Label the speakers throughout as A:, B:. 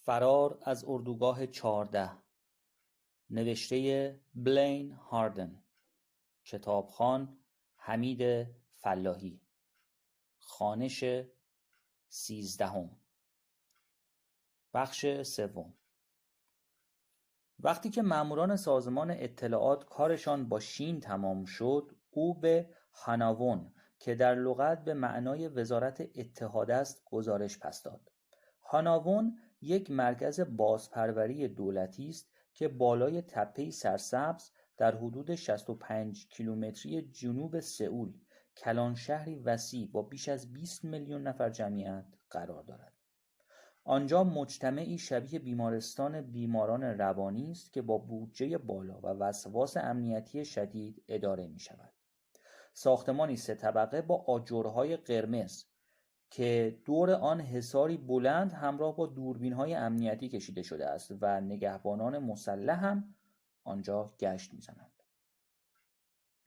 A: فرار از اردوگاه 14 نوشته بلین هاردن، کتابخوان حمید فلاحی، خوانش 13. بخش 3. وقتی که ماموران سازمان اطلاعات کارشان با شین تمام شد، او به هاناون که در لغت به معنای وزارت اتحاد است گزارش پس داد. هاناون یک مرکز بازپروری دولتی است که بالای تپه‌ای سرسبز در حدود 65 کیلومتری جنوب سئول، کلان شهری وسیع با بیش از 20 میلیون نفر جمعیت قرار دارد. آنجا مجتمعی شبیه بیمارستان بیماران روانی است که با بودجه بالا و وسواس امنیتی شدید اداره می شود. ساختمانی 3 طبقه با آجرهای قرمز که دور آن حصاری بلند همراه با دوربین‌های امنیتی کشیده شده است و نگهبانان مسلح هم آنجا گشت می‌زنند.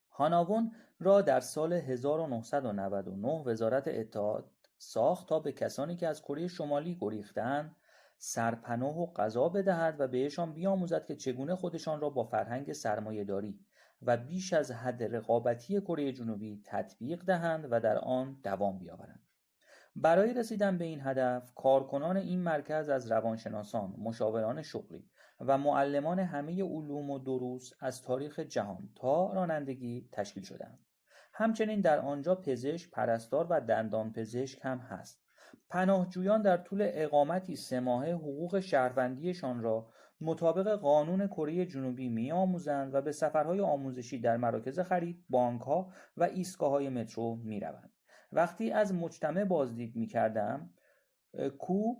A: هاناون را در سال 1999 وزارت اتحاد ساخت تا به کسانی که از کره شمالی گریختند سرپناه و غذا بدهد و بهشان بیاموزد که چگونه خودشان را با فرهنگ سرمایه‌داری و بیش از حد رقابتی کره جنوبی تطبیق دهند و در آن دوام بیاورند. برای رسیدن به این هدف، کارکنان این مرکز از روانشناسان، مشاوران شغلی و معلمان همه علوم و دروس از تاریخ جهان تا رانندگی تشکیل شدند. همچنین در آنجا پزشک، پرستار و دندان پزشک هم هست. پناهجویان در طول اقامتی 3 ماهه حقوق شهروندیشان را مطابق قانون کره جنوبی می‌آموزند و به سفرهای آموزشی در مراکز خرید، بانک‌ها و ایستگاه‌های مترو می‌روند. وقتی از مجتمع بازدید می‌کردم، کو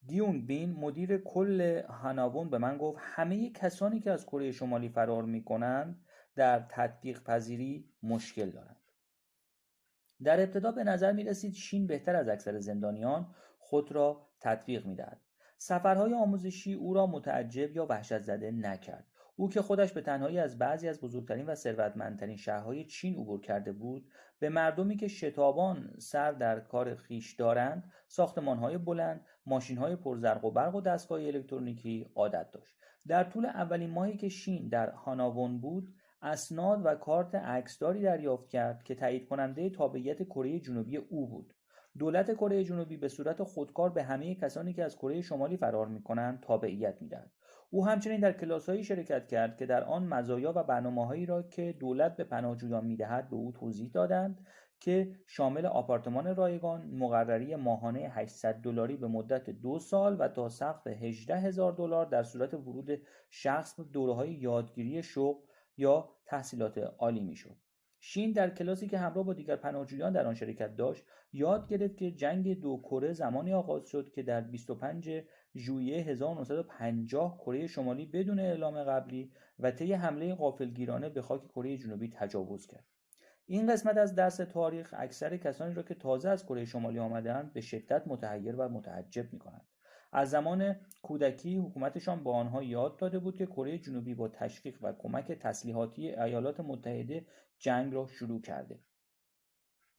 A: دیونگ بین مدیر کل هاناون به من گفت همه کسانی که از کره شمالی فرار می‌کنند در تطبیق پذیری مشکل دارند. در ابتدا به نظر می‌رسید شین بهتر از اکثر زندانیان خود را تطبیق می‌دهد. سفرهای آموزشی او را متعجب یا وحشت زده نکرد. او که خودش به تنهایی از بعضی از بزرگترین و ثروتمندترین شهرهای چین عبور کرده بود، به مردمی که شتابان سر در کار خویش دارند، ساختمان‌های بلند، ماشین‌های پرزرق و برق و دستگاه الکترونیکی عادت داشت. در طول اولین ماهی که شین در هاناون بود، اسناد و کارت عکسداری دریافت کرد که تایید کننده تابعیت کره جنوبی او بود. دولت کره جنوبی به صورت خودکار به همه کسانی که از کره شمالی فرار می‌کنند تابعیت می‌دهد. او همچنین در کلاس‌هایی شرکت کرد که در آن مزایا و برنامه‌هایی را که دولت به پناهجویان می‌دهد به او توضیح دادند که شامل آپارتمان رایگان، مقرری ماهانه $800 به مدت 2 سال و تا سقف $18,000 در صورت ورود شخص به دوره‌های یادگیری شغل یا تحصیلات عالی میشد. شین در کلاسی که همراه با دیگر پناهجویان در آن شرکت داشت یاد گرفت که جنگ 2 کره زمانی آغاز شد که در 25 ژوئیه 1950 کره شمالی بدون اعلام قبلی و طی حمله غافلگیرانه به خاک کره جنوبی تجاوز کرد. این قسمت از درس تاریخ اکثر کسانی را که تازه از کره شمالی آمدند به شدت متحیر و متعجب می‌کند. از زمان کودکی حکومتشان با آنها یاد داده بود که کره جنوبی با تشویق و کمک تسلیحاتی ایالات متحده جنگ را شروع کرده.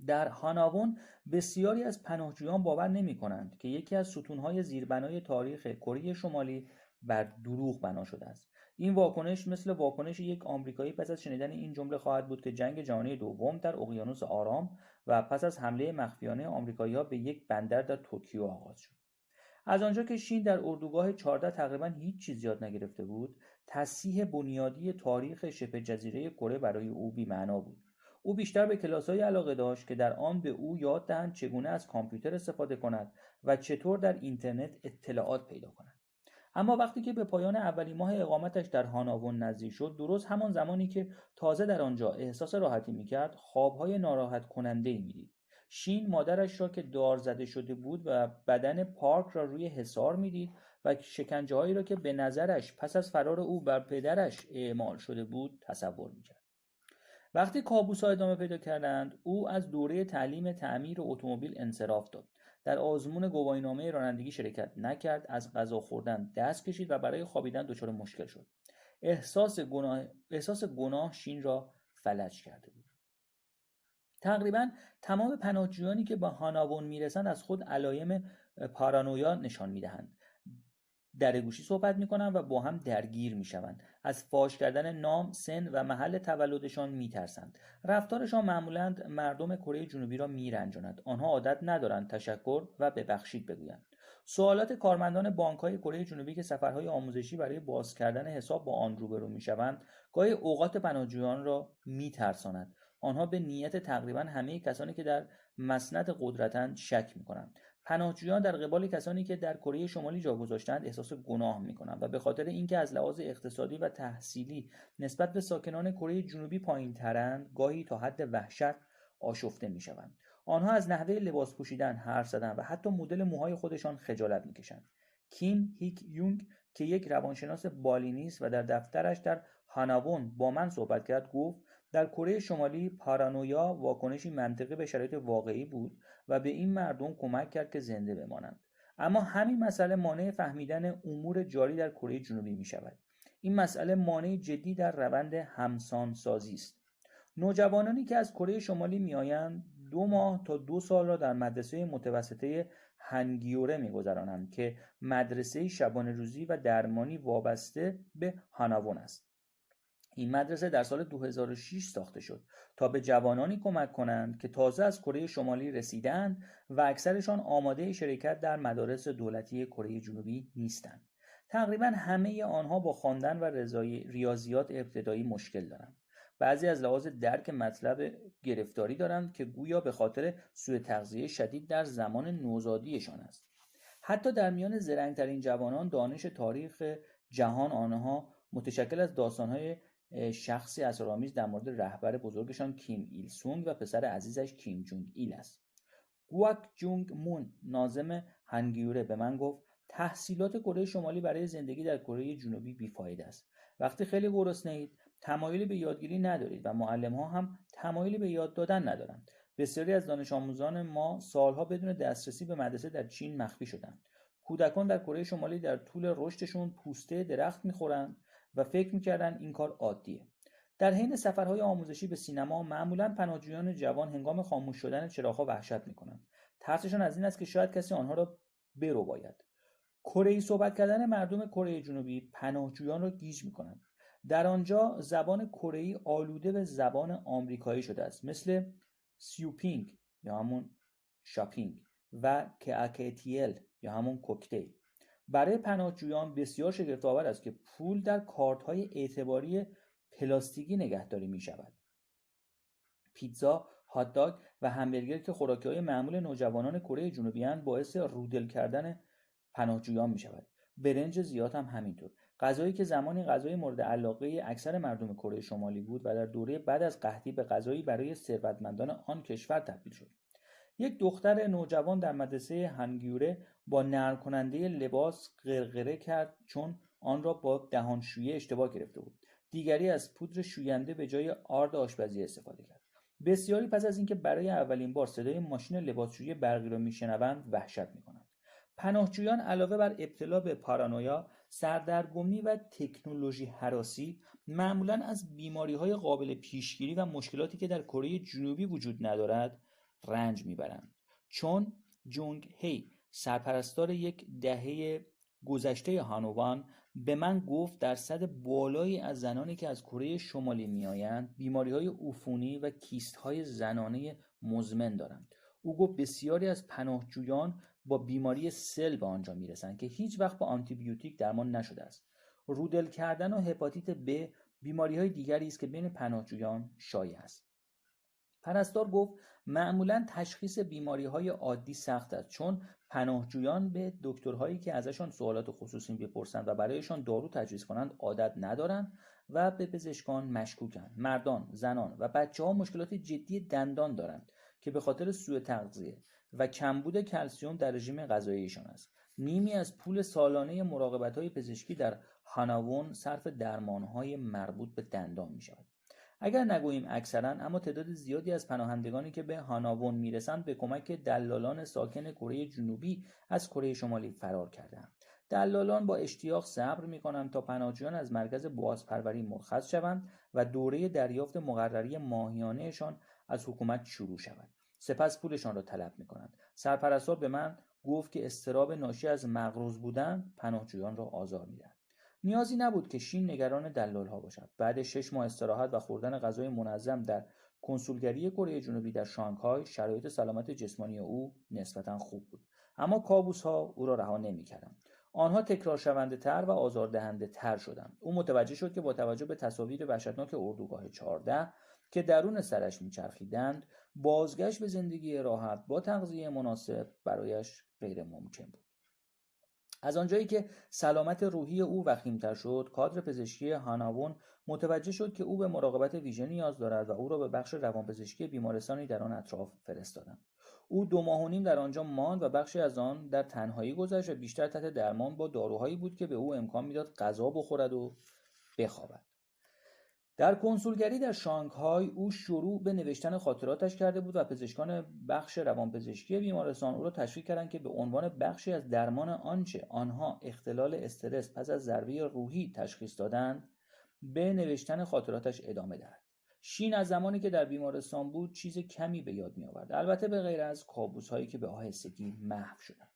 A: در هاناون بسیاری از پناهجویان باور نمی‌کنند که یکی از ستون‌های زیربنای تاریخ کره شمالی بر دروغ بنا شده است. این واکنش مثل واکنش یک آمریکایی پس از شنیدن این جمله خواهد بود که جنگ جهانی دوم در اقیانوس آرام و پس از حمله مخفیانه آمریکایی‌ها به یک بندر در توکیو آغاز شد. از آنجا که شین در اردوگاه 14 تقریباً هیچ چیز یاد نگرفته بود، تصحیح بنیادی تاریخ شبه جزیره کره برای او بی‌معنا بود. او بیشتر به کلاس‌های علاقه داشت که در آن به او یاد دهند چگونه از کامپیوتر استفاده کند و چطور در اینترنت اطلاعات پیدا کند. اما وقتی که به پایان اولین ماه اقامتش در هاناون نزدیک شد، درست همان زمانی که تازه در آنجا احساس راحتی می‌کرد، خواب‌های ناراحت کننده‌ای می‌دید. شین مادرش را که دار زده شده بود و بدن پارک را روی حصار می‌دید و شکنجه‌هایی را که به نظرش پس از فرار او بر پدرش اعمال شده بود تصور می‌کرد. وقتی کابوس‌ها ادامه پیدا کردند، او از دوره تعلیم تعمیر اتومبیل انصراف داد. در آزمون گواهینامه رانندگی شرکت نکرد، از غذا خوردن دست کشید و برای خوابیدن دچار مشکل شد. احساس گناه شین را فلج کرده بود. تقریباً تمام پناهجویانی که به هاناون میرسند از خود علایم پارانویا نشان میدهند. درگوشی صحبت میکنن و با هم درگیر میشوند. از فاش کردن نام، سن و محل تولدشان میترسند. رفتارشان معمولاً مردم کره جنوبی را میرنجاند. آنها عادت ندارند تشکر و ببخشید بگویند. سوالات کارمندان بانک‌های کره جنوبی که سفرهای آموزشی برای باز کردن حساب با آن روبرو میشوند، گاهی اوقات پناهجویان را میترساند. آنها به نیت تقریباً همه کسانی که در مسند قدرتند شک میکنند. پناهجویان در قبال کسانی که در کره شمالی جا گذاشتند احساس گناه میکنند و به خاطر اینکه از لحاظ اقتصادی و تحصیلی نسبت به ساکنان کره جنوبی پایین‌ترند، گاهی تا حد وحشت آشفته میشوند. آنها از نحوه لباس پوشیدن، حرف زدن و حتی مدل موهای خودشان خجالت میکشند. کیم هیک یونگ که یک روانشناس بالینی است و در دفترش در هاناوون با من صحبت کرد، گفت در کره شمالی پارانویا واکنشی منطقی به شرایط واقعی بود و به این مردم کمک کرد که زنده بمانند. اما همین مسئله مانع فهمیدن امور جاری در کره جنوبی می شود. این مسئله مانع جدی در روند همسانسازی است. نوجوانانی که از کره شمالی می آیند 2 ماه تا 2 سال را در مدرسه متوسطه هنگیوره می گذرانند که مدرسه شبانه روزی و درمانی وابسته به هاناوون است. این مدرسه در سال 2006 ساخته شد تا به جوانانی کمک کنند که تازه از کره شمالی رسیدند و اکثرشان آماده شرکت در مدارس دولتی کره جنوبی نیستند. تقریبا همه آنها با خواندن و ریاضیات ابتدایی مشکل دارند. بعضی از لحاظ درک مطلب گرفتاری دارند که گویا به خاطر سوء تغذیه شدید در زمان نوزادیشان است. حتی در میان زرنگ‌ترین جوانان دانش تاریخ جهان آنها متشکل از داستان‌های شخصی اسرارآمیز در مورد رهبر بزرگشان کیم ایل سونگ و پسر عزیزش کیم جونگ ایل است. گواک جونگ مون، ناظم هنگیوره، به من گفت تحصیلات کره شمالی برای زندگی در کره جنوبی بیفایده است. وقتی خیلی گرسنه‌اید، تمایلی به یادگیری ندارید و معلم‌ها هم تمایلی به یاد دادن ندارند. بسیاری از دانش آموزان ما سالها بدون دسترسی به مدرسه در چین مخفی شدند. کودکان در کره شمالی در طول رشدشون پوسته درخت می‌خورند و فکر می‌کردن این کار عادیه. در حین سفرهای آموزشی به سینما معمولاً پناهجویان جوان هنگام خاموش شدن چراغ‌ها وحشت می‌کنند. ترسشان از این است که شاید کسی آنها را برباید. کره‌ای صحبت کردن مردم کره جنوبی پناهجویان را گیج می‌کند. در آنجا زبان کره‌ای آلوده به زبان آمریکایی شده است، مثل سیوپینگ یا همون شاپینگ و کاکتیل یا همون کوکتیل. برای پناهجویان بسیار شگفت‌آور است که پول در کارت‌های اعتباری پلاستیکی نگهداری می‌شود. پیتزا، هات داگ و همبرگر که خوراکی‌های معمول نوجوانان کره جنوبی اند باعث رودل کردن پناهجویان می‌شود. برنج زیاد هم همینطور. غذایی که زمانی غذای مورد علاقه اکثر مردم کره شمالی بود و در دوره بعد از قحطی به غذایی برای ثروتمندان آن کشور تبدیل شد. یک دختر نوجوان در مدرسه هنگیوره با نرم کننده لباس غرغره کرد چون آن را با دهانشویی اشتباه گرفته بود. دیگری از پودر شوینده به جای آرد آشپزی استفاده کرد. بسیاری پس از اینکه برای اولین بار صدای ماشین لباسشویی برقی را میشنوند وحشت میکنند. پناهجویان علاوه بر ابتلا به پارانویا، سردرگمی و تکنولوژی هراسی معمولاً از بیماری‌های قابل پیشگیری و مشکلاتی که در کره جنوبی وجود ندارد رنج میبرند. چون جونگ هی، سرپرستار یک دهه گذشته هانوون، به من گفت درصد بالایی از زنانی که از کره شمالی میآیند بیماری‌های عفونی و کیست‌های زنانه مزمن دارند. او گفت بسیاری از پناهجویان با بیماری سل به آنجا میرسند که هیچ وقت با آنتیبیوتیک درمان نشده است. رودل کردن و هپاتیت B بیماری‌های دیگری است که بین پناهجویان شایع است. پرستار گفت معمولاً تشخیص بیماری‌های عادی سخت است چون پناهجویان به دکترهایی که ازشان سوالات خصوصی بپرسند و برایشان دارو تجویز کنند عادت ندارند و به پزشکان مشکوکند. مردان، زنان و بچه‌ها مشکلات جدی دندان دارند که به خاطر سوء تغذیه و کمبود کلسیم در رژیم غذاییشان است. نیمی از پول سالانه مراقبت‌های پزشکی در هاناوون صرف درمان‌های مربوط به دندان می‌شود. اگر نگوییم اکثرا، اما تعداد زیادی از پناهندگانی که به هاناوون میرسند به کمک دلالان ساکن کره جنوبی از کره شمالی فرار کردند. دلالان با اشتیاق صبر می‌کنند تا پناهجویان از مرکز بازپروری مرخص شوند و دوره دریافت مقرری ماهیانه‌شان از حکومت شروع شود. سپس پولشان را طلب می‌کنند. سرپرستار به من گفت که اضطراب ناشی از مقروض بودن پناهجویان را آزار می‌دهد. نیازی نبود که شین نگران دلال‌ها باشد. بعد 6 ماه استراحت و خوردن غذای منظم در کنسولگری کره جنوبی در شانگهای، شرایط سلامت جسمانی او نسبتاً خوب بود. اما کابوس‌ها او را رها نمی‌کردند. آنها تکرار شونده تر و آزاردهنده تر شدند. او متوجه شد که با توجه به تصاویر وحشتناک اردوگاه 14 که درون سرش میچرخیدند، بازگشت به زندگی راحت با تغذیه مناسب برایش غیر ممکن بود. از آنجایی که سلامت روحی او وخیم‌تر شد، کادر پزشکی هاناوون متوجه شد که او به مراقبت ویژه نیاز دارد و او را به بخش روانپزشکی بیمارستانی در آن اطراف فرستادند. او 2 ماه و نیم در آنجا ماند و بخشی از آن در تنهایی گذشت و بیشتر تحت درمان با داروهایی بود که به او امکان میداد غذا بخورد و بخوابد. در کنسولگری در شانگهای او شروع به نوشتن خاطراتش کرده بود و پزشکان بخش روانپزشکی بیمارستان او را تشویق کردند که به عنوان بخشی از درمان آنچه آنها اختلال استرس پس از ضربه روحی تشخیص دادند، به نوشتن خاطراتش ادامه دهد. شین از زمانی که در بیمارستان بود چیز کمی به یاد می‌آورد، البته به غیر از کابوس‌هایی که به آهستگی محو شدند.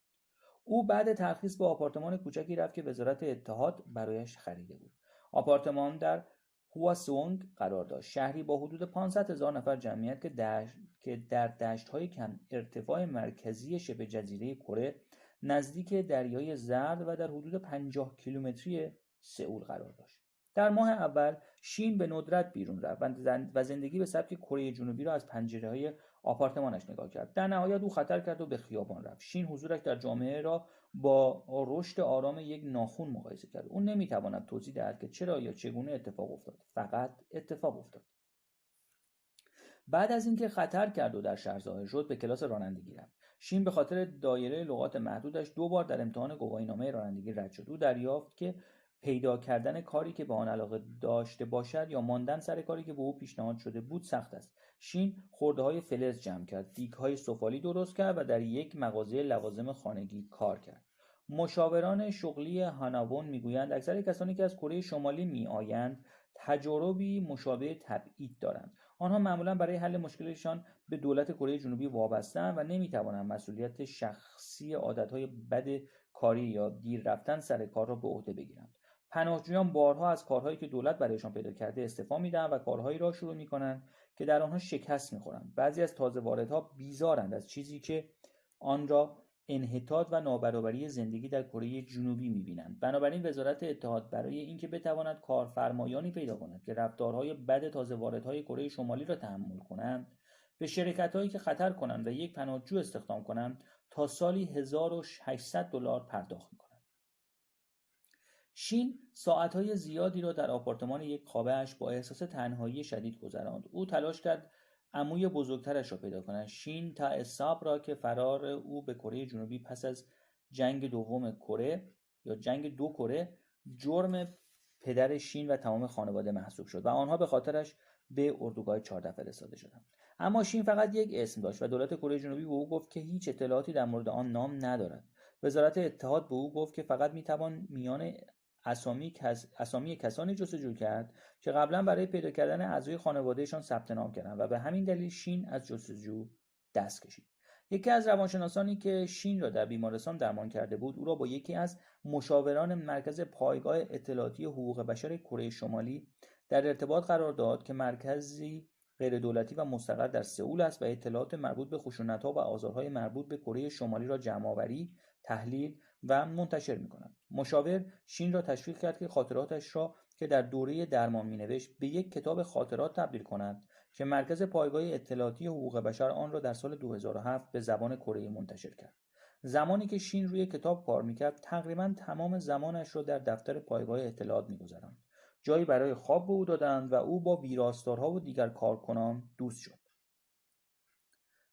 A: او بعد ترخیص به آپارتمان کوچکی رفت که وزارت اتحاد برایش خریده بود. آپارتمان در هواسونگ قرار داشت، شهری با حدود 500,000 نفر جمعیت که در دشت‌های کم ارتفاع مرکزی شبه جزیره کره نزدیک دریای زرد و در حدود 50 کیلومتری سئول قرار داشت. در ماه اول شین به ندرت بیرون رفت و زندگی به سبک کره جنوبی را از پنجره‌های آپارتمانش نگاه کرد. در نهایت او خطر کرد و به خیابان رفت. شین حضورش در جامعه را با رشد آرام یک ناخن مقایسه کرد. او نمیتواند توضیح دهد که چرا یا چگونه اتفاق افتاد. فقط اتفاق افتاد. بعد از اینکه خطر کرد و در شهر ظاهر شد، به کلاس رانندگی رفت. شین به خاطر دایره لغات محدودش 2 بار در امتحان گواهینامه رانندگی رد شد. او دریافت که پیدا کردن کاری که به آن علاقه داشته باشد یا ماندن سر کاری که به او پیشنهاد شده بود سخت است. شین خرده‌های فلز جمع کرد، دیگ‌های سفالی درست کرد و در یک مغازه لوازم خانگی کار کرد. مشاوران شغلی هاناوون میگویند اکثر کسانی که از کره شمالی میآیند تجاربی مشابه تبعید دارند. آنها معمولا برای حل مشکلشان به دولت کره جنوبی وابسته‌اند و نمیتوانند مسئولیت شخصی عادتهای بد کاری یا دیر رفتن سر کار را به عهده بگیرند. پناهجویان بارها از کارهایی که دولت برایشان پیدا کرده استعفا میدهند و کارهایی را شروع میکنند که در آنها شکست میخورند. بعضی از تازه واردها بیزارند از چیزی که آن را انحطاط و نابرابری زندگی در کره جنوبی می‌بینند. بنابراین وزارت اتحاد برای اینکه بتواند کارفرمایانی پیدا کند که رفتارهای بد تازه واردهای کره شمالی را تحمل کنند، به شرکت‌هایی که خطر کنند و یک پناهجو استخدام کنند تا سالی $1800 پرداخت می‌کند. شین ساعت‌های زیادی را در آپارتمان یک خوابه‌اش با احساس تنهایی شدید گذراند. او تلاش کرد عموی بزرگترش را پیدا کند. شین تاءالصبر را که فرار او به کره جنوبی پس از جنگ دوم کره یا جنگ 2 کره جرم پدر شین و تمام خانواده محسوب شد و آنها به خاطرش به اردوگاه 14 فرستاده شدند. اما شین فقط یک اسم داشت و دولت کره جنوبی به او گفت که هیچ اطلاعاتی در مورد آن نام ندارد. وزارت اتحاد به او گفت که فقط میتوان میان اسامی کسانی جستجو کرد که قبلا برای پیدا کردن اعضای خانوادهشان ثبت نام کردند و به همین دلیل شین از جستجو دست کشید. یکی از روانشناسانی که شین را در بیمارستان درمان کرده بود او را با یکی از مشاوران مرکز پایگاه اطلاعاتی حقوق بشر کره شمالی در ارتباط قرار داد که مرکزی غیر دولتی و مستقر در سئول است و اطلاعات مربوط به خشونت‌ها و آزارهای مربوط به کره شمالی را جمع‌آوری، تحلیل و منتشر می‌کند. مشاور شین را تشویق کرد که خاطراتش را که در دوره درمان می‌نوشت به یک کتاب خاطرات تبدیل کند که مرکز پایگاه اطلاعاتی حقوق بشر آن را در سال 2007 به زبان کره‌ای منتشر کرد. زمانی که شین روی کتاب کار می‌کرد تقریباً تمام زمانش را در دفتر پایگاه اطلاعات می‌گذراند. جایی برای خواب به او دادند و او با ویراستارها و دیگر کارکنان دوست شد.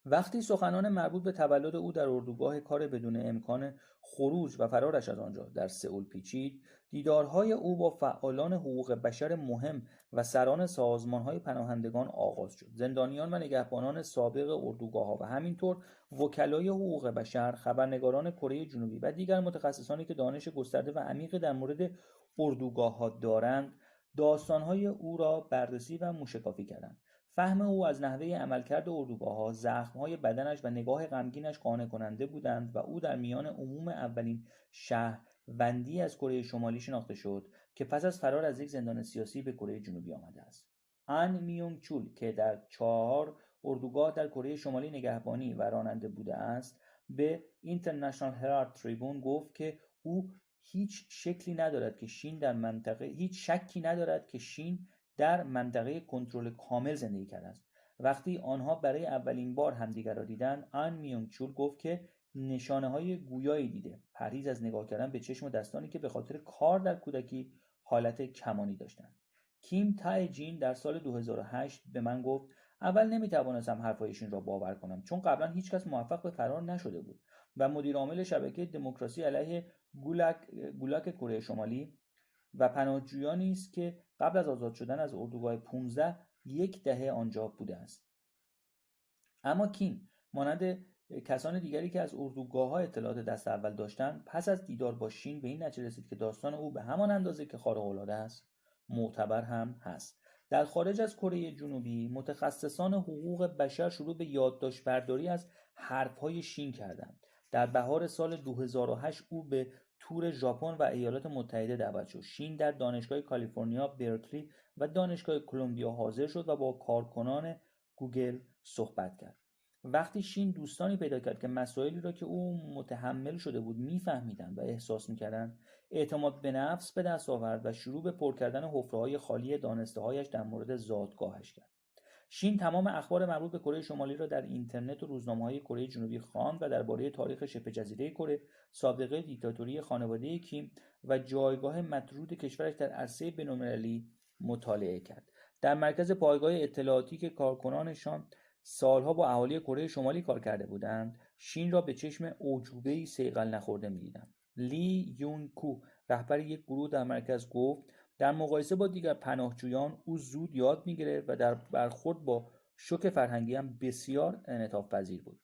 A: وقتی سخنان مربوط به تولد او در اردوگاه کار بدون امکان خروج و فرارش از آنجا در سئول پیچید، دیدارهای او با فعالان حقوق بشر مهم و سران سازمان‌های پناهندگان آغاز شد. زندانیان و نگهبانان سابق اردوگاه‌ها و همینطور وکلای حقوق بشر، خبرنگاران کره جنوبی و دیگر متخصصانی که دانش گسترده و عمیقی در مورد اردوگاه‌ها دارند، داستان‌های او را بررسی و موشکافی کردند. فهم او از نحوه عملکرد اردوگاه‌ها، زخم‌های بدنش و نگاه غمگینش قانع کننده بودند و او در میان عموم اولین شهروندی از کره شمالی شناخته شد که پس از فرار از یک زندان سیاسی به کره جنوبی آمده است. ان میونگ چول که در 4 اردوگاه در کره شمالی نگهبانی و راننده بوده است، به اینترنشنال هرالد تریبون گفت که او هیچ شکی ندارد که شین در منطقه کنترل کامل زندگی کرده است. وقتی آنها برای اولین بار همدیگر را دیدند، ان میونگ چول گفت که نشانه‌های گویایی دیده، پرهیز از نگاه کردن به چشم و دستانی که به خاطر کار در کودکی حالت کمانی داشتند. کیم تای جین در سال 2008 به من گفت اول نمیتوانستم حرفهای شین را باور کنم، چون قبلا هیچکس موفق به فرار نشده بود و مدیر عامل شبکه دموکراسی علیه گولاک کره شمالی و پناهجویانی است که قبل از آزاد شدن از اردوگاه 15 یک دهه آنجا بوده است. اما کیم مانند کسان دیگری که از اردوگاه‌ها اطلاعات دست اول داشتند، پس از دیدار با شین به این نتیجه رسید که داستان او به همان اندازه که خارق‌العاده است، معتبر هم هست. در خارج از کره جنوبی، متخصصان حقوق بشر شروع به یادداشت برداری از حرف‌های شین کردند. در بهار سال 2008 او به تور ژاپن و ایالات متحده دعوت شد. شین در دانشگاه کالیفرنیا برکلی و دانشگاه کلمبیا حاضر شد و با کارکنان گوگل صحبت کرد. وقتی شین دوستانی پیدا کرد که مسائلی را که او متحمل شده بود میفهمیدند و احساس میکردند، اعتماد به نفس به دست آورد و شروع به پر کردن حفره‌های خالی دانسته‌هایش در مورد زادگاهش کرد. شین تمام اخبار مربوط به کره شمالی را در اینترنت و روزنامه‌های کره جنوبی خواند و درباره تاریخ شبه جزیره کره، سابقه دیکتاتوری خانواده کیم و جایگاه مطرود کشورش در عرصه بین‌المللی مطالعه کرد. در مرکز پایگاه اطلاعاتی که کارکنانشان سالها با اهالی کره شمالی کار کرده بودند، شین را به چشم اعجوبه‌ای صیقل نخورده می‌دیدند. لی یون کو، رهبر یک گروه در مرکز، گفت در مقایسه با دیگر پناهجویان او زود یاد می‌گرفت و در برخورد با شوک فرهنگی هم بسیار انعطاف پذیر بود.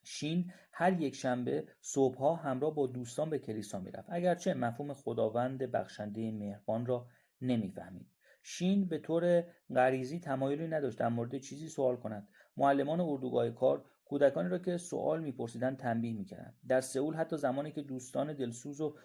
A: شین هر یک شنبه صبحها همراه با دوستان به کلیسا می‌رفت، اگرچه مفهوم خداوند بخشنده مهربان را نمی‌فهمید. شین به طور غریزی تمایلی نداشت در مورد چیزی سوال کند. معلمان اردوگاه کار کودکانی را که سوال می‌پرسیدند تنبیه می‌کردند. در سئول حتی زمانی که دوستان دلسوز و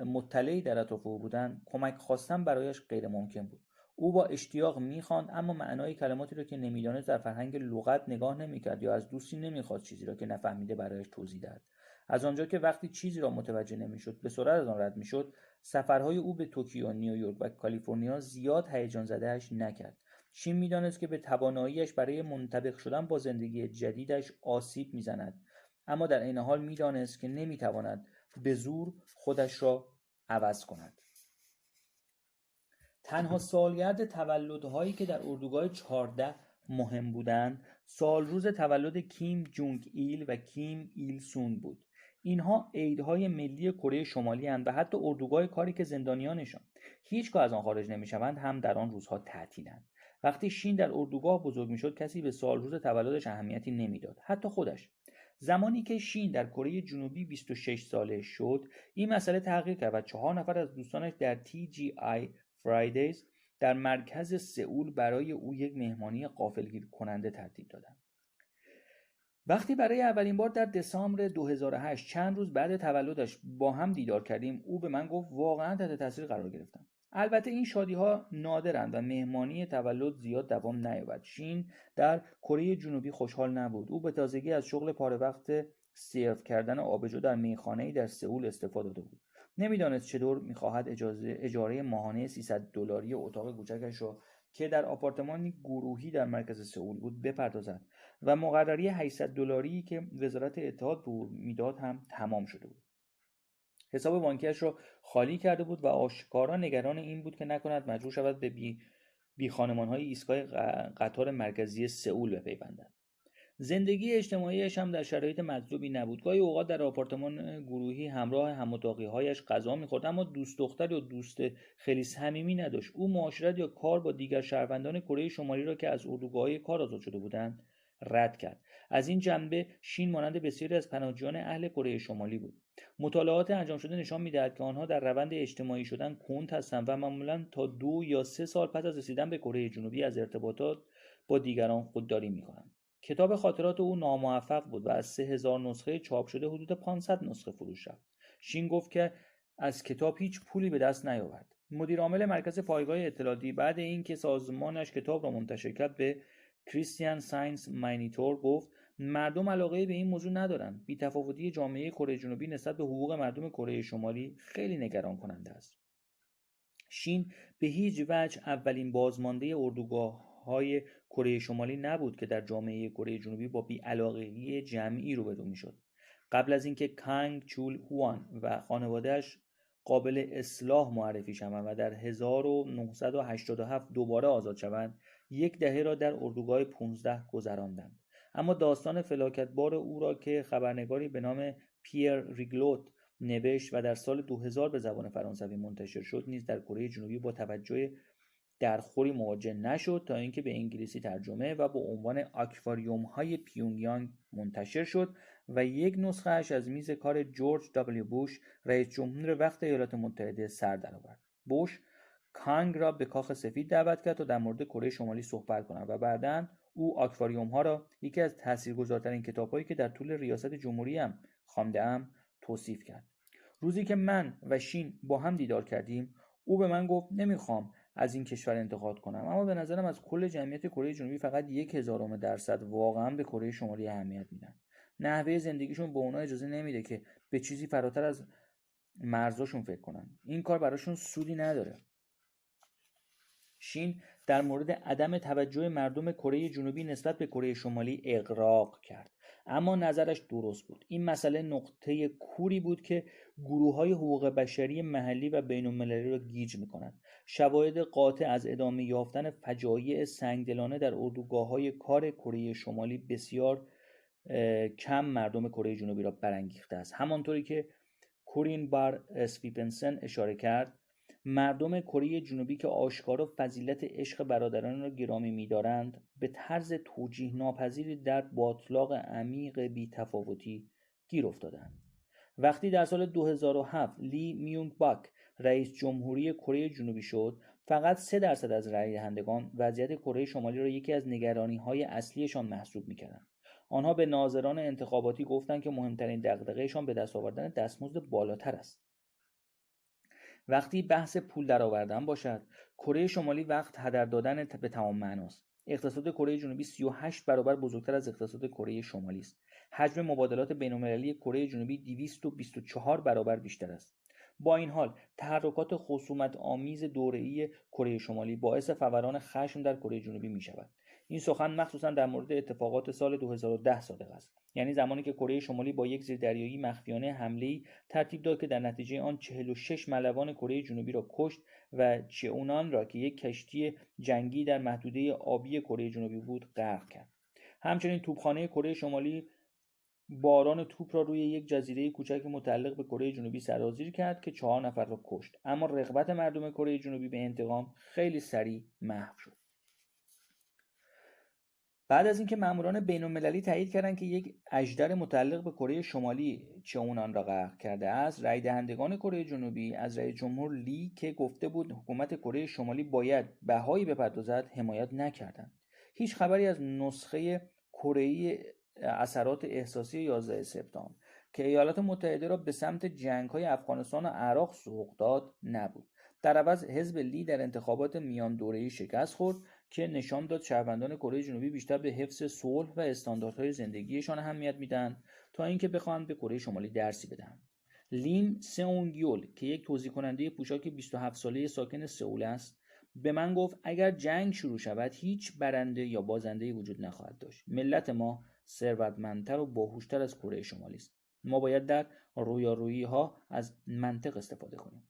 A: مطلعی در اطراف او بودند، کمک خواستن برایش غیر ممکن بود. او با اشتیاق می‌خواند اما معنای کلماتی را که نمی‌دانست در فرهنگ لغت نگاه نمی‌کرد یا از دوستی نمی‌خواست چیزی را که نفهمیده برایش توضیح دهد. از آنجا که وقتی چیزی را متوجه نمی‌شد به سرعت از آن رد می‌شد، سفرهای او به توکیو، نیویورک و کالیفرنیا زیاد هیجان زده‌اش نکرد. شین می‌دانست که به توانایی‌اش برای منطبق شدن با زندگی جدیدش آسیب می‌زند، اما در عین حال می‌دانست که نمی‌تواند به زور خودش را عوض کند. تنها سالگرد تولدهایی که در اردوگاه 14 مهم بودند، سالروز تولد کیم جونگ ایل و کیم ایل سونگ بود. اینها عیدهای ملی کره شمالی اند و حتی اردوگاه کاری که زندانیانشان هیچگاه از آن خارج نمی‌شوند هم در آن روزها تعطیلند. وقتی شین در اردوگاه بزرگ می‌شد، کسی به سالروز تولدش اهمیتی نمی‌داد، حتی خودش. زمانی که شین در کره جنوبی 26 ساله شد، این مسئله تغییر کرد و 4 نفر از دوستانش در TGI Fridays در مرکز سئول برای او یک مهمانی غافلگیر کننده ترتیب دادند. وقتی برای اولین بار در دسامبر 2008 چند روز بعد تولدش با هم دیدار کردیم، او به من گفت واقعا تحت تاثیر قرار گرفتم. البته این شادی‌ها نادرند و مهمانی تولد زیاد دوام نیاورد. شین در کره جنوبی خوشحال نبود. او به تازگی از شغل پاره وقت سرو کردن آبجو در میخانه‌ای در سئول استفاده داده بود. نمیدانست چطور میخواهد اجاره ماهانه $300 اتاق کوچکش را که در آپارتمانی گروهی در مرکز سئول بود بپردازد و مقرری $800 که وزارت اتحاد به او میداد هم تمام شده بود. حساب بانکیش را خالی کرده بود و آشکارا نگران این بود که نکند مجبور شود به بی خانمان‌های ایستگاه قطار مرکزی سئول بپیوندد. زندگی اجتماعیش هم در شرایط مطلوبی نبود. گاهی اوقات در آپارتمان گروهی همراه هم‌اتاقی‌هایش غذا می‌خورد، اما دوست دختر یا دوست خیلی صمیمی نداشت. او معاشرت یا کار با دیگر شهروندان کره شمالی را که از اردوگاه‌های کار آزاد شده بودند رد کرد. از این جنبه شین مانند بسیاری از پناهجویان اهل کره شمالی بود. مطالعات انجام شده نشان می‌دهد که آنها در روند اجتماعی شدن کند هستند و معمولاً تا 2 یا 3 سال پس از رسیدن به کره جنوبی از ارتباطات با دیگران خودداری می‌کنند. کتاب خاطرات او ناموفق بود و از 3000 نسخه چاپ شده حدود 500 نسخه فروش رفت. شین گفت که از کتاب هیچ پولی به دست نیاورد. مدیر عامل مرکز پایگاه اطلاعاتی بعد اینکه سازمانش کتاب را منتشر کرد به کریستیان ساینس مانیتور گفت مردم علاقه به این موضوع ندارند. بی‌تفاوتی جامعه کره جنوبی نسبت به حقوق مردم کره شمالی خیلی نگران کننده است. شین به هیچ وجه اولین بازمانده اردوگاه‌های کره شمالی نبود که در جامعه کره جنوبی با بی‌علاقگی جمعی روبرو می‌شد. قبل از اینکه کانگ چول هوان و خانواده‌اش قابل اصلاح معرفی شوند و در 1987 دوباره آزاد شوند، یک دهه را در اردوگاه 15 گذراندند. اما داستان فلاکتبار او را که خبرنگاری به نام پیر ریگلوت نوشت و در سال 2000 به زبان فرانسوی منتشر شد نیز در کره جنوبی با توجه درخوری مواجه نشد تا اینکه به انگلیسی ترجمه و با عنوان آکواریوم های پیونگیانگ منتشر شد و یک نسخه اش از میز کار جورج دبلیو بوش رئیس جمهور وقت ایالات متحده سر درآورد. بوش کانگ را به کاخ سفید دعوت کرد تا در مورد کره شمالی صحبت کند و بعداً او آکواریوم ها را یکی از تاثیرگذارترین کتاب‌هایی که در طول ریاست جمهوریم خوانده‌ام توصیف کرد. روزی که من و شین با هم دیدار کردیم، او به من گفت نمیخوام از این کشور انتقاد کنم، اما به نظرم از کل جمعیت کره جنوبی فقط 0.1% واقعا به کره شمالی اهمیت میدن. نحوه زندگیشون به اونا اجازه نمیده که به چیزی فراتر از مرزاشون فکر کنن. این کار براشون سودی نداره. شین در مورد عدم توجه مردم کره جنوبی نسبت به کره شمالی اغراق کرد، اما نظرش درست بود. این مسئله نقطه کوری بود که گروه‌های حقوق بشری محلی و بین‌المللی را گیج می‌کند. شواهد قاطع از ادامه یافتن فجایع سنگدلانه در اردوگاه‌های کار کره شمالی بسیار کم مردم کره جنوبی را برانگیخته است. همانطوری که کورین بار اسویپنسن اشاره کرد، مردم کره جنوبی که آشکارا فضیلت عشق برادران را گرامی می‌دارند، به طرز توجیه ناپذیری در باطلاق عمیق بی‌تفاوتی گیر افتادند. وقتی در سال 2007 لی میونگ باک رئیس جمهوری کره جنوبی شد، فقط 3% از رای دهندگان وضعیت کره شمالی را یکی از نگرانی‌های اصلیشان محسوب می‌کردند. آنها به ناظران انتخاباتی گفتند که مهمترین دغدغه‌شان به دست آوردن دستمزد بالاتر است. وقتی بحث پول درآوردن باشد، کره شمالی وقت هدر دادن به تمام معناست. اقتصاد کره جنوبی 38 برابر بزرگتر از اقتصاد کره شمالی است. حجم مبادلات بین‌المللی کره جنوبی 224 برابر بیشتر است. با این حال، تحرکات خصومت‌آمیز دوره‌ای کره شمالی باعث فوران خشم در کره جنوبی می‌شود. این سخن مخصوصا در مورد اتفاقات سال 2010 صادق است، یعنی زمانی که کره شمالی با یک زیردریایی مخفیانه حمله‌ای ترتیب داد که در نتیجه آن 46 ملوان کره جنوبی را کشت و چئونان را که یک کشتی جنگی در محدوده آبی کره جنوبی بود غرق کرد. همچنین توپخانه کره شمالی باران توپ را روی یک جزیره کوچک متعلق به کره جنوبی سرازیر کرد که 4 نفر را کشت، اما رغبت مردم کره جنوبی به انتقام خیلی سریع محو شد. بعد از اینکه ماموران بین‌المللی تایید کردند که یک اژدر متعلق به کره شمالی چئونان را غرق کرده است، رای دهندگان کره جنوبی از رئیس جمهور لی که گفته بود حکومت کره شمالی باید بهایی بپردازد حمایت نکردند. هیچ خبری از نسخه کره‌ای اثرات احساسی 11 سپتامبر که ایالات متحده را به سمت جنگ‌های افغانستان و عراق سوق داد نبود. در عوض حزب لی در انتخابات میان دوره‌ای شکست خورد که نشان داد شهروندان کره جنوبی بیشتر به حفظ صلح و استانداردهای زندگیشان اهمیت میدن تا اینکه بخواهند به کره شمالی درسی بدهند. لیم سئونگیول که یک توزیع کننده پوشاک 27 ساله ساکن سئول است، به من گفت اگر جنگ شروع شود هیچ برنده یا بازنده‌ای وجود نخواهد داشت. ملت ما ثروتمندتر و باهوشتر از کره شمالی است. ما باید در رویارویی‌ها از منطق استفاده کنیم.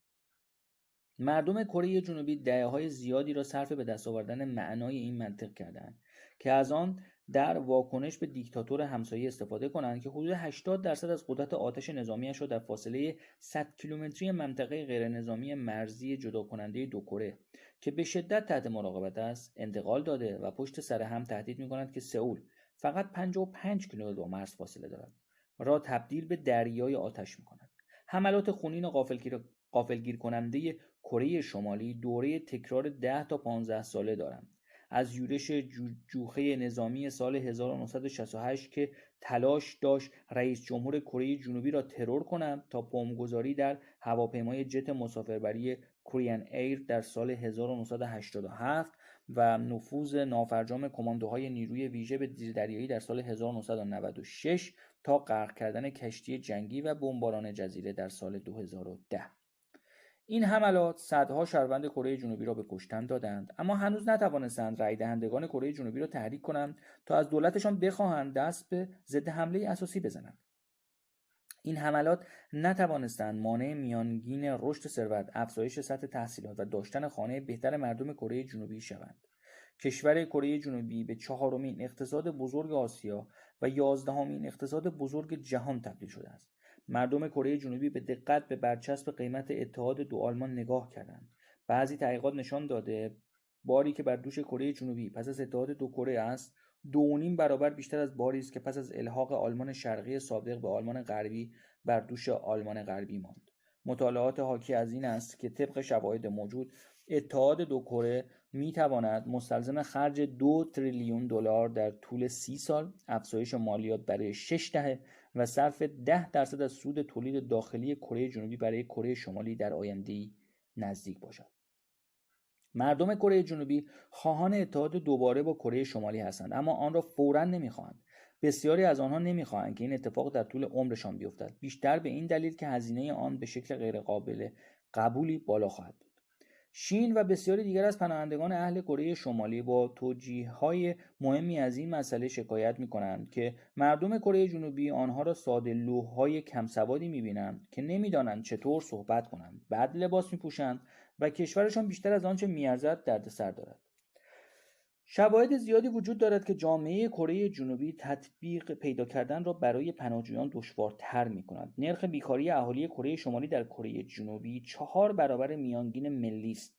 A: مردم کره جنوبی دهه‌های زیادی را صرف به دست آوردن معنای این منطق کردند که از آن در واکنش به دیکتاتور همسایه استفاده کنند که حدود 80% از قدرت آتش نظامی‌اش را در فاصله 100 کیلومتری منطقه غیرنظامی مرزی جدا کننده دو کره که به شدت تحت مراقبت است انتقال داده و پشت سر هم تهدید می‌کند که سئول فقط 55 کیلومتر با مرز فاصله دارد را تبدیل به دریای آتش می‌کند. حملات خونین و غافلگیر کننده کره شمالی دوره تکرار 10 تا 15 ساله دارند. از یورش جوخه نظامی سال 1968 که تلاش داشت رئیس جمهور کره جنوبی را ترور کند تا بمبگذاری در هواپیمای جت مسافربری کوریان ایر در سال 1987 و نفوذ نافرجام کماندوهای نیروی ویژه به زیردریایی در سال 1996 تا غرق کردن کشتی جنگی و بمباران جزیره در سال 2010. این حملات صدها شهروند کره جنوبی را به کشتن دادند، اما هنوز نتوانستند رای دهندگان کره جنوبی را تحریک کنند تا از دولتشان بخواهند دست به ضد حمله اساسی بزنند. این حملات نتوانستند مانع میانگین رشد ثروت، افزایش سطح تحصیلات و داشتن خانه بهتر مردم کره جنوبی شوند. کشور کره جنوبی به 4مین اقتصاد بزرگ آسیا و 11مین اقتصاد بزرگ جهان تبدیل شده است. مردم کره جنوبی به دقت به برچسب قیمت اتحاد دو آلمان نگاه کردند. بعضی تحقیقات نشان داده باری که بر دوش کره جنوبی پس از اتحاد دو کره است 2.5 برابر بیشتر از باری است که پس از الحاق آلمان شرقی سابق به آلمان غربی بر دوش آلمان غربی ماند. مطالعات حاکی از این است که طبق شواهد موجود اتحاد دو کره میتواند مستلزم خرج 2 تریلیون دلار در طول 30 سال، افزایش مالیات برای 6 دهه و صرف 10% از سود تولید داخلی کره جنوبی برای کره شمالی در آینده نزدیک باشد. مردم کره جنوبی خواهان اتحاد دوباره با کره شمالی هستند، اما آن را فوراً نمیخواهند. بسیاری از آنها نمیخواهند که این اتفاق در طول عمرشان بیفتد، بیشتر به این دلیل که هزینه آن به شکل غیرقابل قبولی بالا خواهد بود. شین و بسیاری دیگر از پناهندگان اهل کره شمالی با توجیه‌های مهمی از این مسئله شکایت می‌کنند که مردم کره جنوبی آنها را ساده‌لوح‌های کم‌سوادی می‌بینند که نمی‌دانند چطور صحبت کنند، بد لباس می‌پوشند و کشورشان بیشتر از آنچه می‌ارزد دردسر دارد. شواهد زیادی وجود دارد که جامعه کره جنوبی تطبیق پیدا کردن را برای پناهجویان دشوارتر می‌کند. نرخ بیکاری اهالی کره شمالی در کره جنوبی 4 برابر میانگین ملی است،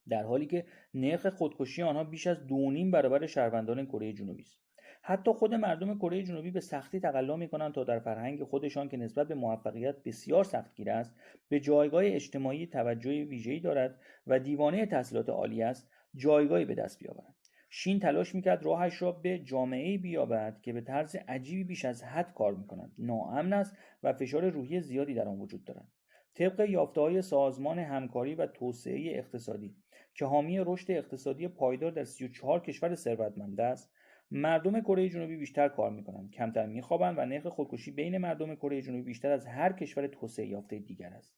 A: در حالی که نرخ خودکشی آنها بیش از 2.5 برابر شهروندان کره جنوبی است. حتی خود مردم کره جنوبی به سختی تقلا می‌کنند تا در فرهنگ خودشان که نسبت به موفقیت بسیار سختگیر است، به جایگاه اجتماعی توجه ویژه‌ای دارد و دیوانه تحصیلات عالی است، جایگاهی به دست بیاورند. شین تلاش میکرد راهش را به جامعه‌ای بیابد که به طرز عجیبی بیش از حد کار میکند، ناامن است و فشار روحی زیادی در آن وجود دارد. طبق یافته‌های سازمان همکاری و توسعه اقتصادی که حامی رشد اقتصادی پایدار در 34 کشور ثروتمند است، مردم کره جنوبی بیشتر کار میکنند، کمتر میخوابند و نرخ خودکشی بین مردم کره جنوبی بیشتر از هر کشور توسعه یافته دیگر است.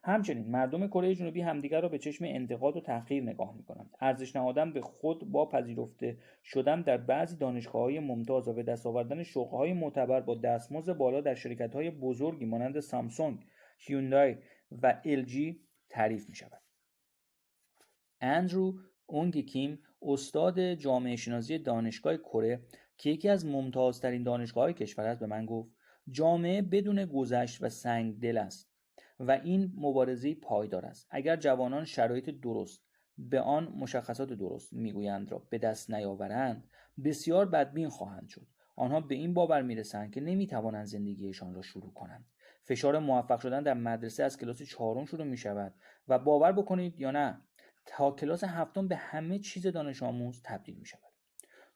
A: همچنین مردم کره جنوبی همدیگر را به چشم انتقاد و تحقیر نگاه می‌کنند. ارزش نهادن به خود با پذیرفته شدن در بعضی دانشگاه‌های ممتاز و به دست آوردن شغل‌های معتبر با دستمزد بالا در شرکت‌های بزرگی مانند سامسونگ، هیوندای و LG تعریف می‌شود. اندرو اونگ کیم، استاد جامعه شناسی دانشگاه کره که یکی از ممتازترین دانشگاه‌های کشور است، به من گفت جامعه بدون گذشت و سنگدل است و این مبارزه پایدار است. اگر جوانان شرایط درست به آن مشخصات درست میگویند را به دست نیاورند، بسیار بدبین خواهند شد. آنها به این باور میرسند که نمیتوانند زندگیشان را شروع کنند. فشار موفق شدن در مدرسه از کلاس 4 شروع میشود و باور بکنید یا نه تا کلاس 7 به همه چیز دانش آموز تبدیل میشود.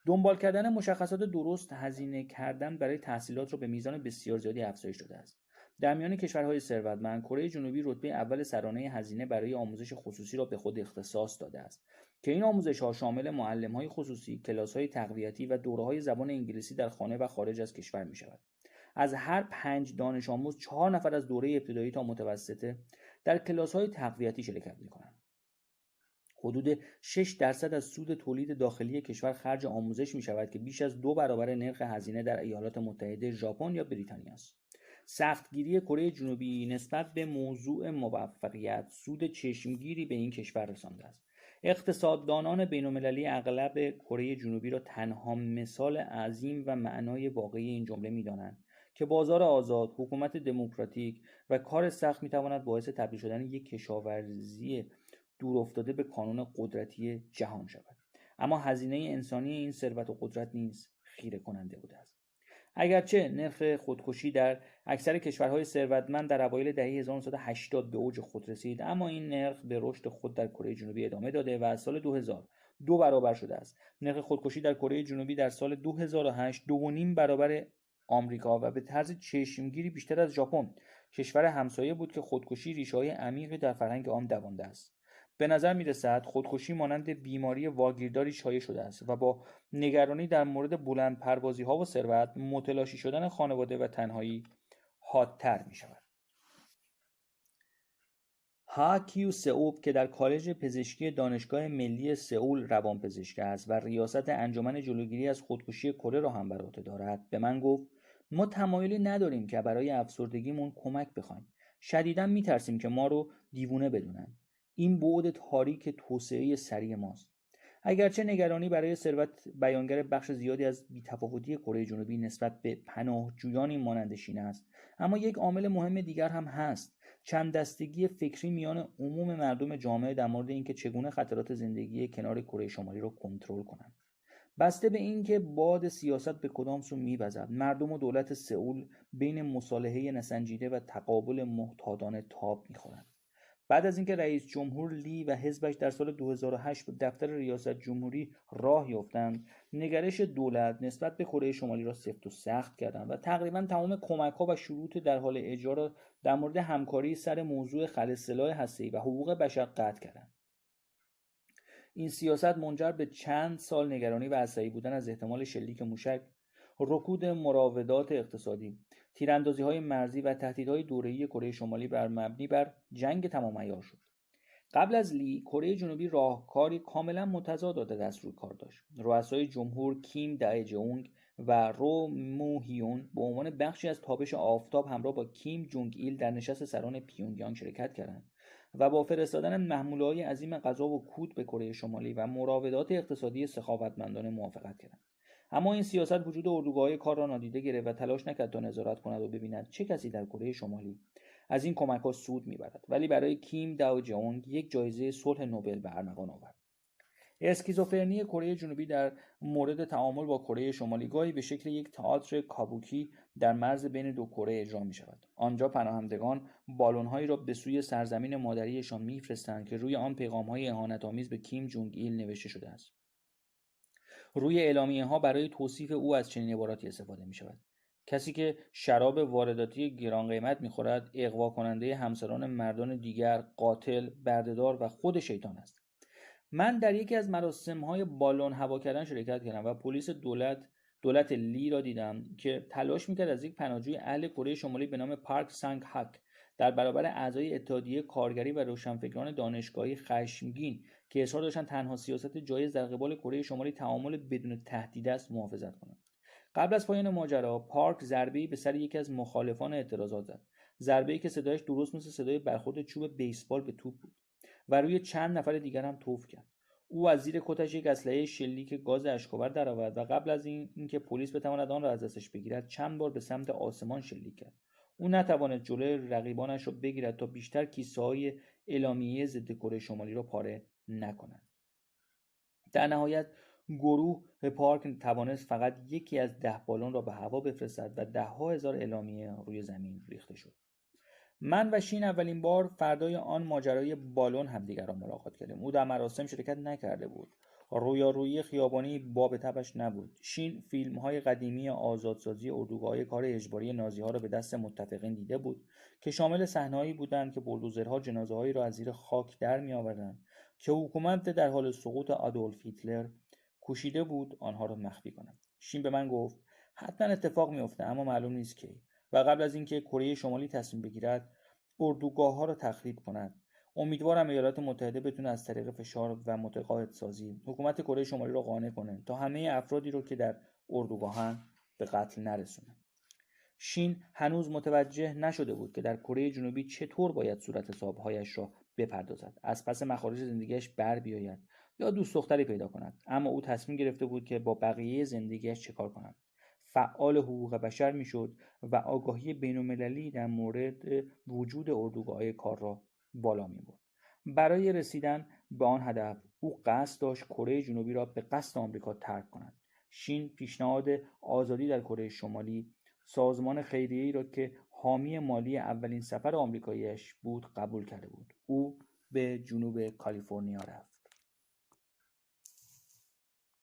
A: دنبال کردن مشخصات درست هزینه کردن برای تحصیلات را به میزان بسیار زیادی افزایش داده است. در میان کشورهای ثروتمند کره جنوبی رتبه اول سرانه هزینه برای آموزش خصوصی را به خود اختصاص داده است که این آموزش‌ها شامل معلم‌های خصوصی، کلاس‌های تقویتی و دوره‌های زبان انگلیسی در خانه و خارج از کشور می‌شود. از هر 5 دانش آموز 4 نفر از دوره ابتدایی تا متوسطه در کلاس‌های تقویتی شرکت می‌کنند. حدود 6% از سود تولید داخلی کشور خرج آموزش می‌شود که بیش از 2 برابر نرخ هزینه در ایالات متحده، ژاپن یا بریتانیا است. سختگیری کره جنوبی نسبت به موضوع موفقیت سود چشمگیری به این کشور رسانده است. اقتصاددانان بین‌المللی اغلب کره جنوبی را تنها مثال عظیم و معنای واقعی این جمله می‌دانند که بازار آزاد، حکومت دموکراتیک و کار سخت می‌تواند باعث تبدیل شدن یک کشاورزی دورافتاده به کانون قدرتی جهان شود. اما هزینه انسانی این ثروت و قدرت نیز خیره کننده بوده است. اگرچه نرخ خودکشی در اکثر کشورهای ثروتمند در اوایل دهه 1980 به اوج خود رسید، اما این نرخ به رشد خود در کره جنوبی ادامه داده و از سال 2000 2 برابر شده است. نرخ خودکشی در کره جنوبی در سال 2008 2.5 برابر آمریکا و به طرز چشمگیری بیشتر از ژاپن، کشور همسایه بود که خودکشی ریشه‌های عمیقی در فرهنگ آن دوانده است. به نظر می‌رسد خودکشی مانند بیماری واگیرداری شایع شده است و با نگرانی در مورد بلندپروازی‌ها و ثروت، متلاشی شدن خانواده و تنهایی حادتر می‌شود. ها کیو سئوب که در کالج پزشکی دانشگاه ملی سئول روانپزشک است و ریاست انجمن جلوگیری از خودکشی کره را هم بر عهده دارد، به من گفت ما تمایلی نداریم که برای افسردگیمون کمک بخوایم. شدیداً میترسیم که ما رو دیوونه بدونن. این بعد تاریک توسعه سریع ماست. اگرچه نگرانی برای ثروت بیانگر بخش زیادی از بی‌تفاوتی کره جنوبی نسبت به پناهجویانی مانند شین است، اما یک عامل مهم دیگر هم هست: چند دستگی فکری میان عموم مردم جامعه در مورد اینکه چگونه خطرات زندگی کنار کره شمالی را کنترل کنند. بسته به اینکه باد سیاست به کدام سو می‌وزد، مردم و دولت سئول بین مصالحه نسنجیده و تقابل محتاطانه تاب می‌خورند. بعد از اینکه رئیس جمهور لی و حزبش در سال 2008 به دفتر ریاست جمهوری راه یافتند، نگرش دولت نسبت به کره شمالی را سفت و سخت کردند و تقریباً تمام کمک‌ها و شروط در حال اجرا را در مورد همکاری سر موضوع خلع سلاح هسته‌ای و حقوق بشر قطع کردند. این سیاست منجر به چند سال نگرانی و عصبی بودن از احتمال شلیک موشک، رکود مراودات اقتصادی، تیراندازی‌های مرزی و تهدیدهای دوره‌ای کره شمالی بر مبنی بر جنگ تمام عیار شد. قبل از لی، کره جنوبی راهکاری کاملا متضاد را دست روی کار داشت. رؤسای جمهور کیم دائ جونگ و رو مو هیون به عنوان بخشی از تابش آفتاب همراه با کیم جونگ ایل در نشست سران پیونگیانگ شرکت کردند و با فرستادن محموله‌های عظیم غذا و کود به کره شمالی و مراودات اقتصادی سخاوتمندانه موافقت کردند. اما این سیاست وجود اردوگاه‌های کار را نادیده گرفت و تلاش نکرد تا نظارت کند و ببیند چه کسی در کره شمالی از این کمک‌ها سود می‌برد، ولی برای کیم دائ جونگ یک جایزه صلح نوبل به ارمغان آورد. اسکیزوفرنی کره جنوبی در مورد تعامل با کره شمالی گاهی به شکل یک تئاتر کابوکی در مرز بین دو کره اجرا می‌شود. آنجا پناهندگان بالون‌هایی را به سوی سرزمین مادریشان می‌فرستند که روی آن پیغام‌های اهانت‌آمیز به کیم جونگ ایل نوشته شده است. روی اعلامیه‌ها برای توصیف او از چنین عباراتی استفاده می‌شود: کسی که شراب وارداتی گران قیمت می‌خورد، اغوا کننده همسران مردان دیگر، قاتل، بردهدار و خود شیطان است. من در یکی از مراسم‌های بالون هوا کردن شرکت کردم و پلیس دولت لی را دیدم که تلاش می‌کرد از یک پناهجوی اهل کره شمالی به نام پارک سانگ هاک در برابر اعضای اتحادیه کارگری و روشنفکران دانشگاهی خشمگین که اصرار داشتند تنها سیاست جایز در قبال کره شمالی تعامل بدون تهدید است محافظت کنند. قبل از پایان ماجرا، پارک ضربه‌ای به سر یکی از مخالفان اعتراضات زد. ضربه‌ای که صدایش درست مثل صدای برخورد چوب بیسبال به توپ بود و روی چند نفر دیگر هم طوف کرد. او از زیر کتش یک اسلحه شلیک گاز اشک‌آور درآورد و قبل از اینکه پلیس بتواند آن را از دستش بگیرد، چند بار به سمت آسمان شلیک کرد. او نتوانست جلوی رقیبانش را بگیرد تا بیشتر کیسه‌های اعلامیه ضد کره شمالی را پاره نکند. در نهایت گروه پارک توانست فقط یکی از 10 بالون را به هوا بفرستد و 10,000 اعلامیه روی زمین ریخته شد. من و شین اولین بار فردای آن ماجرای بالون همدیگر را ملاقات کردیم. او در مراسم شرکت نکرده بود. رویارویی خیابانی باب طبعش نبود. شین فیلم‌های قدیمی آزادسازی اردوگاه‌های کار اجباری نازی‌ها را به دست متفقین دیده بود که شامل صحنه‌هایی بودند که بولدوزرها جنازه‌هایی را از زیر خاک در می‌آوردند که حکومت در حال سقوط آدولف هیتلر کوشیده بود آنها را مخفی کند. شین به من گفت حتما اتفاق می‌افته اما معلوم نیست کی، و قبل از اینکه کره شمالی تصمیم بگیرد اردوگاه‌ها را تخریب کند. امیدوارم ایالات متحده بتونه از طریق فشار و متقاعدسازی حکومت کره شمالی را قانع کنه تا همه افرادی رو که در اردوگاهن به قتل نرسونه. شین هنوز متوجه نشده بود که در کره جنوبی چطور باید صورت حساب‌هایش را بپردازد، از پس مخارج زندگیش بر بیاید یا دوست دختری پیدا کند. اما او تصمیم گرفته بود که با بقیه زندگیش چکار کند. فعال حقوق بشر میشد و آگاهی بین‌المللی در مورد وجود اردوگاه‌های کار را بالا می‌برد. برای رسیدن به آن هدف او قصد داشت کره جنوبی را به قصد آمریکا ترک کند. شین پیشنهاد آزادی در کره شمالی، سازمان خیریه‌ای را که حامی مالی اولین سفر آمریکایی‌اش بود، قبول کرده بود. او به جنوب کالیفرنیا رفت.